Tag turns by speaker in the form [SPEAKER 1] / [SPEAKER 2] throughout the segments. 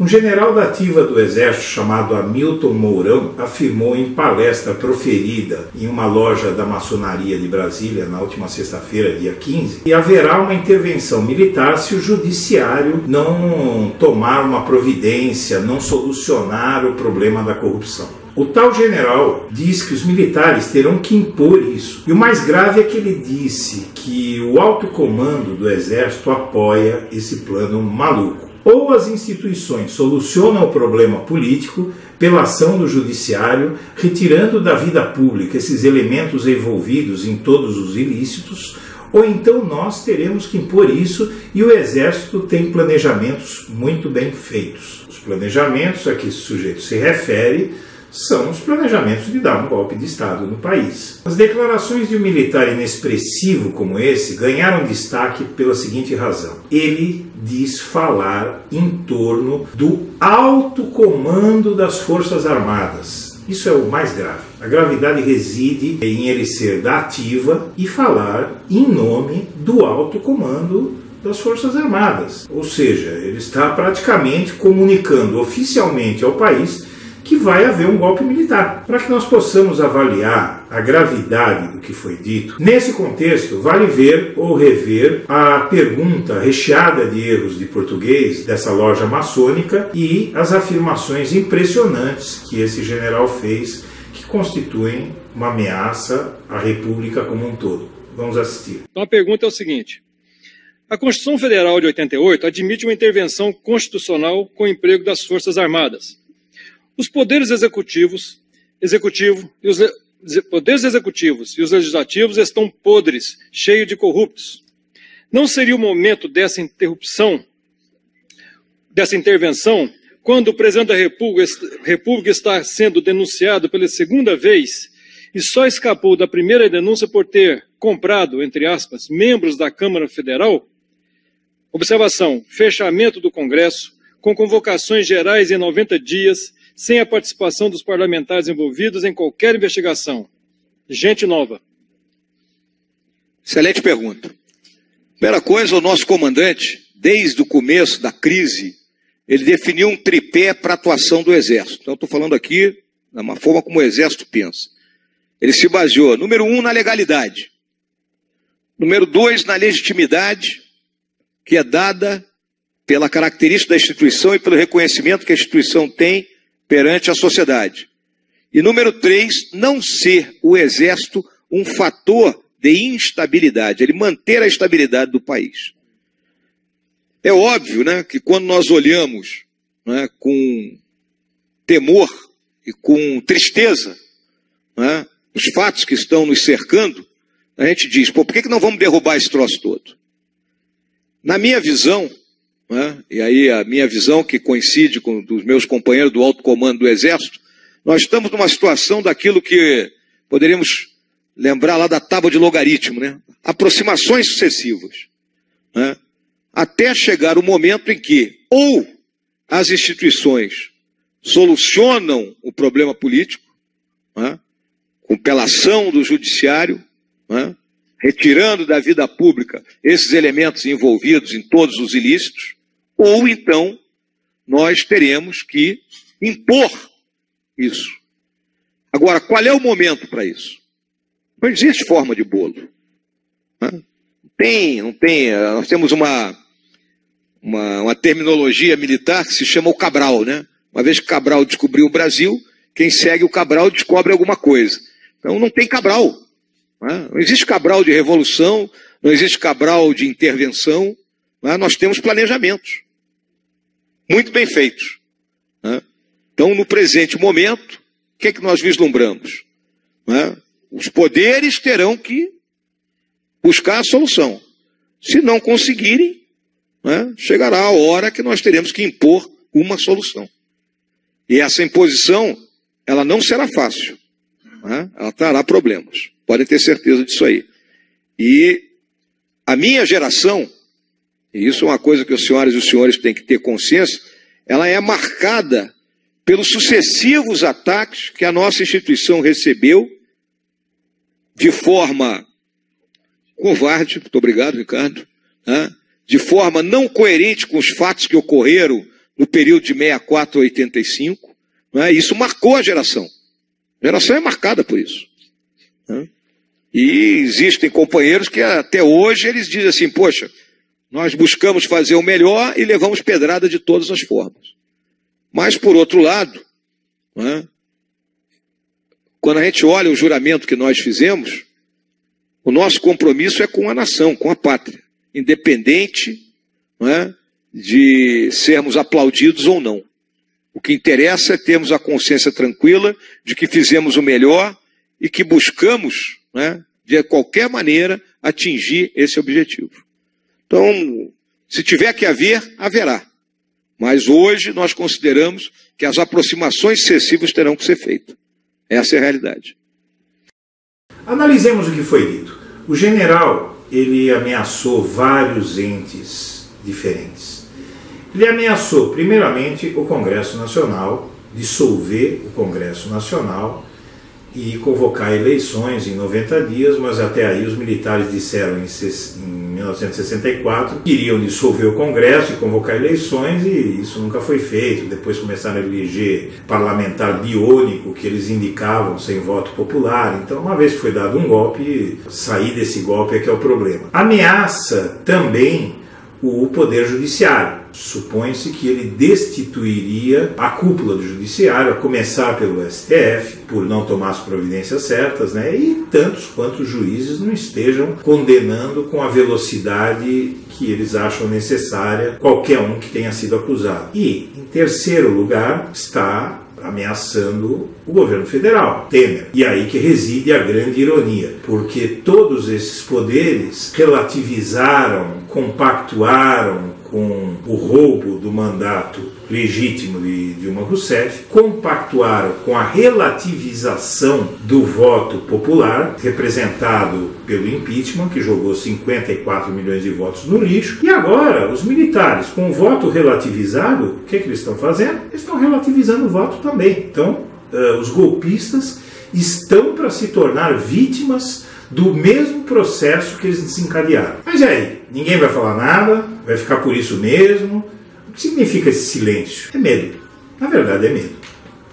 [SPEAKER 1] Um general da ativa do Exército chamado Hamilton Mourão afirmou em palestra proferida em uma loja da maçonaria de Brasília na última sexta-feira, dia 15, que haverá uma intervenção militar se o judiciário não tomar uma providência, não solucionar o problema da corrupção. O tal general diz que os militares terão que impor isso. E o mais grave é que ele disse que o alto comando do Exército apoia esse plano maluco. Ou as instituições solucionam o problema político pela ação do judiciário, retirando da vida pública esses elementos envolvidos em todos os ilícitos, ou então nós teremos que impor isso e o Exército tem planejamentos muito bem feitos. Os planejamentos a que esse sujeito se refere são os planejamentos de dar um golpe de Estado no país. As declarações de um militar inexpressivo como esse ganharam destaque pela seguinte razão. Ele diz falar em torno do alto comando das Forças Armadas. Isso é o mais grave. A gravidade reside em ele ser da ativa e falar em nome do alto comando das Forças Armadas. Ou seja, ele está praticamente comunicando oficialmente ao país que vai haver um golpe militar. Para que nós possamos avaliar a gravidade do que foi dito, nesse contexto, vale ver ou rever a pergunta recheada de erros de português dessa loja maçônica e as afirmações impressionantes que esse general fez, que constituem uma ameaça à República como um todo. Vamos assistir.
[SPEAKER 2] Então a pergunta é o seguinte: a Constituição Federal de 88 admite uma intervenção constitucional com o emprego das Forças Armadas. Os poderes executivo e os legislativos estão podres, cheios de corruptos. Não seria o momento dessa intervenção, quando o presidente da República está sendo denunciado pela segunda vez e só escapou da primeira denúncia por ter comprado, entre aspas, membros da Câmara Federal? Observação: fechamento do Congresso, com convocações gerais em 90 dias, sem a participação dos parlamentares envolvidos em qualquer investigação. Gente nova.
[SPEAKER 3] Excelente pergunta. Primeira coisa, o nosso comandante, desde o começo da crise, ele definiu um tripé para a atuação do Exército. Então, eu estou falando aqui da uma forma como o Exército pensa. Ele se baseou, número 1, na legalidade. Número 2, na legitimidade, que é dada pela característica da instituição e pelo reconhecimento que a instituição tem perante a sociedade. E número 3, não ser o Exército um fator de instabilidade, ele manter a estabilidade do país. É óbvio, né, que quando nós olhamos, né, com temor e com tristeza, né, os fatos que estão nos cercando, a gente diz, pô, por que não vamos derrubar esse troço todo? Na minha visão, né, e aí a minha visão que coincide com dos meus companheiros do alto comando do Exército, nós estamos numa situação daquilo que poderíamos lembrar lá da tábua de logaritmo, né? Aproximações sucessivas, né? Até chegar o momento em que ou as instituições solucionam o problema político, né, com pela ação do judiciário, né, retirando da vida pública esses elementos envolvidos em todos os ilícitos, ou então nós teremos que impor isso. Agora, qual é o momento para isso? Não existe forma de bolo. Não tem. Nós temos uma terminologia militar que se chama o Cabral, né? Uma vez que Cabral descobriu o Brasil, quem segue o Cabral descobre alguma coisa. Então não tem Cabral. Não existe Cabral de revolução, não existe Cabral de intervenção. Nós temos planejamentos muito bem feitos. Então, no presente momento, o que é que nós vislumbramos? Os poderes terão que buscar a solução. Se não conseguirem, chegará a hora que nós teremos que impor uma solução. E essa imposição, ela não será fácil. Ela trará problemas. Podem ter certeza disso aí. E a minha geração, e isso é uma coisa que as senhoras e os senhores têm que ter consciência, ela é marcada pelos sucessivos ataques que a nossa instituição recebeu de forma covarde, muito obrigado, Ricardo, de forma não coerente com os fatos que ocorreram no período de 64 a 85. Né? Isso marcou a geração. A geração é marcada por isso. Né? E existem companheiros que até hoje eles dizem assim, poxa, nós buscamos fazer o melhor e levamos pedrada de todas as formas. Mas, por outro lado, né, quando a gente olha o juramento que nós fizemos, o nosso compromisso é com a nação, com a pátria, independente, né, de sermos aplaudidos ou não. O que interessa é termos a consciência tranquila de que fizemos o melhor e que buscamos, né, de qualquer maneira, atingir esse objetivo. Então, se tiver que haver, haverá. Mas hoje nós consideramos que as aproximações excessivas terão que ser feitas. Essa é a realidade.
[SPEAKER 1] Analisemos o que foi dito. O general, ele ameaçou vários entes diferentes. Ele ameaçou, primeiramente, o Congresso Nacional, dissolver o Congresso Nacional e convocar eleições em 90 dias, mas até aí os militares disseram em 1964 que iriam dissolver o Congresso e convocar eleições, e isso nunca foi feito. Depois começaram a eleger parlamentar biônico, que eles indicavam sem voto popular. Então, uma vez que foi dado um golpe, sair desse golpe é que é o problema. Ameaça também o Poder Judiciário. Supõe-se que ele destituiria a cúpula do Judiciário, a começar pelo STF, por não tomar as providências certas, né? E tantos quanto os juízes não estejam condenando com a velocidade que eles acham necessária qualquer um que tenha sido acusado. E, em terceiro lugar, está ameaçando o governo federal, Temer. E aí que reside a grande ironia, porque todos esses poderes relativizaram, compactuaram com o roubo do mandato legítimo de Dilma Rousseff, compactuaram com a relativização do voto popular, representado pelo impeachment, que jogou 54 milhões de votos no lixo, e agora os militares, com o voto relativizado, o que eles estão fazendo? Eles estão relativizando o voto também. Então, os golpistas estão para se tornar vítimas do mesmo processo que eles desencadearam. Mas e aí? Ninguém vai falar nada? Vai ficar por isso mesmo? O que significa esse silêncio? É medo. Na verdade é medo.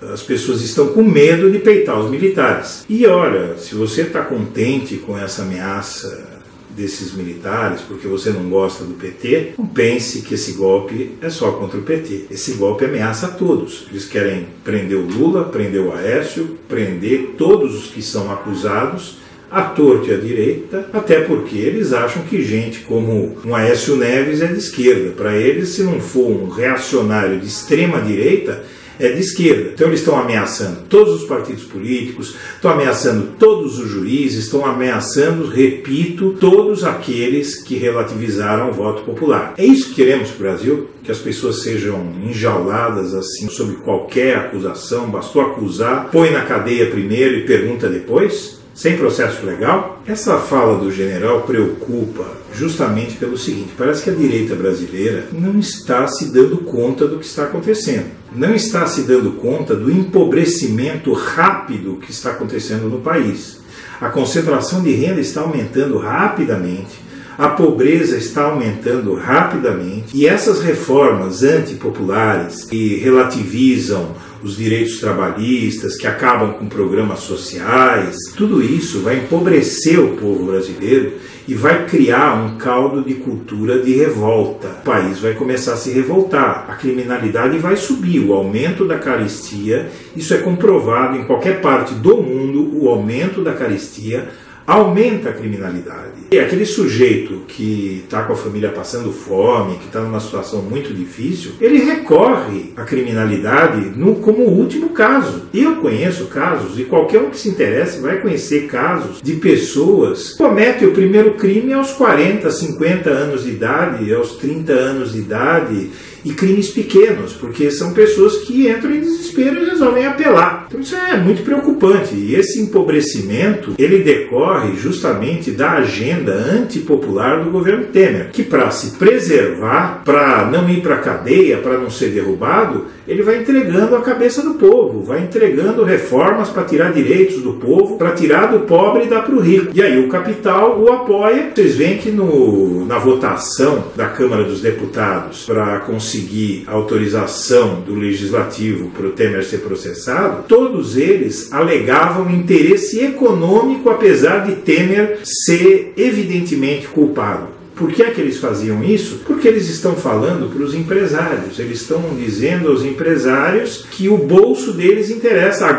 [SPEAKER 1] As pessoas estão com medo de peitar os militares. E olha, se você está contente com essa ameaça desses militares, porque você não gosta do PT, não pense que esse golpe é só contra o PT. Esse golpe ameaça a todos. Eles querem prender o Lula, prender o Aécio, prender todos os que são acusados, à torta e à direita, até porque eles acham que gente como um Aécio Neves é de esquerda. Para eles, se não for um reacionário de extrema direita, é de esquerda. Então eles estão ameaçando todos os partidos políticos, estão ameaçando todos os juízes, estão ameaçando, repito, todos aqueles que relativizaram o voto popular. É isso que queremos para o Brasil? Que as pessoas sejam enjauladas assim sob qualquer acusação, bastou acusar, põe na cadeia primeiro e pergunta depois? Sem processo legal? Essa fala do general preocupa justamente pelo seguinte: parece que a direita brasileira não está se dando conta do que está acontecendo. Não está se dando conta do empobrecimento rápido que está acontecendo no país. A concentração de renda está aumentando rapidamente, a pobreza está aumentando rapidamente, e essas reformas antipopulares que relativizam os direitos trabalhistas, que acabam com programas sociais, tudo isso vai empobrecer o povo brasileiro e vai criar um caldo de cultura de revolta. O país vai começar a se revoltar, a criminalidade vai subir, o aumento da carestia, isso é comprovado em qualquer parte do mundo, o aumento da carestia aumenta a criminalidade. E aquele sujeito que está com a família passando fome, que está numa situação muito difícil, ele recorre à criminalidade como último caso. Eu conheço casos, e qualquer um que se interesse vai conhecer casos de pessoas que cometem o primeiro crime aos 40, 50 anos de idade, aos 30 anos de idade, e crimes pequenos, porque são pessoas que entram em desespero e resolvem apelar. Então isso é muito preocupante, e esse empobrecimento, ele decorre justamente da agenda antipopular do governo Temer, que para se preservar, para não ir para a cadeia, para não ser derrubado, ele vai entregando a cabeça do povo, vai entregando reformas para tirar direitos do povo, para tirar do pobre e dar para o rico. E aí o capital o apoia. Vocês veem que na votação da Câmara dos Deputados para conseguir autorização do Legislativo para o Temer ser processado, todos eles alegavam interesse econômico, apesar de Temer ser evidentemente culpado. Por que é que eles faziam isso? Porque eles estão falando para os empresários, eles estão dizendo aos empresários que o bolso deles interessa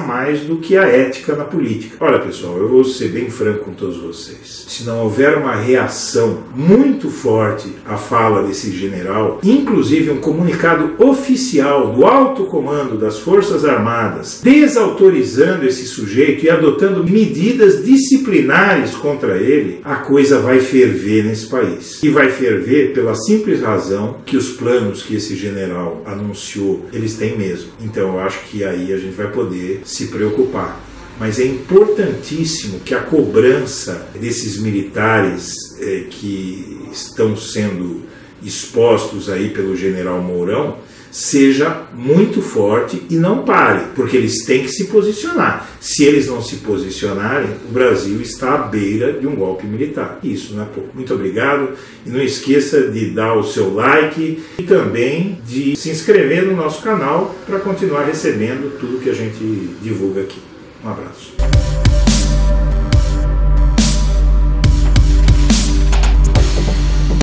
[SPEAKER 1] mais do que a ética na política. Olha, pessoal, eu vou ser bem franco com todos vocês. Se não houver uma reação muito forte à fala desse general, inclusive um comunicado oficial do alto comando das Forças Armadas, desautorizando esse sujeito e adotando medidas disciplinares contra ele, a coisa vai ferver nesse país. E vai ferver pela simples razão que os planos que esse general anunciou, eles têm mesmo. Então eu acho que aí a gente vai poder se preocupar. Mas é importantíssimo que a cobrança desses militares que estão sendo expostos aí pelo general Mourão seja muito forte e não pare, porque eles têm que se posicionar. Se eles não se posicionarem, o Brasil está à beira de um golpe militar. Isso não é pouco. Muito obrigado e não esqueça de dar o seu like e também de se inscrever no nosso canal para continuar recebendo tudo que a gente divulga aqui. Um abraço.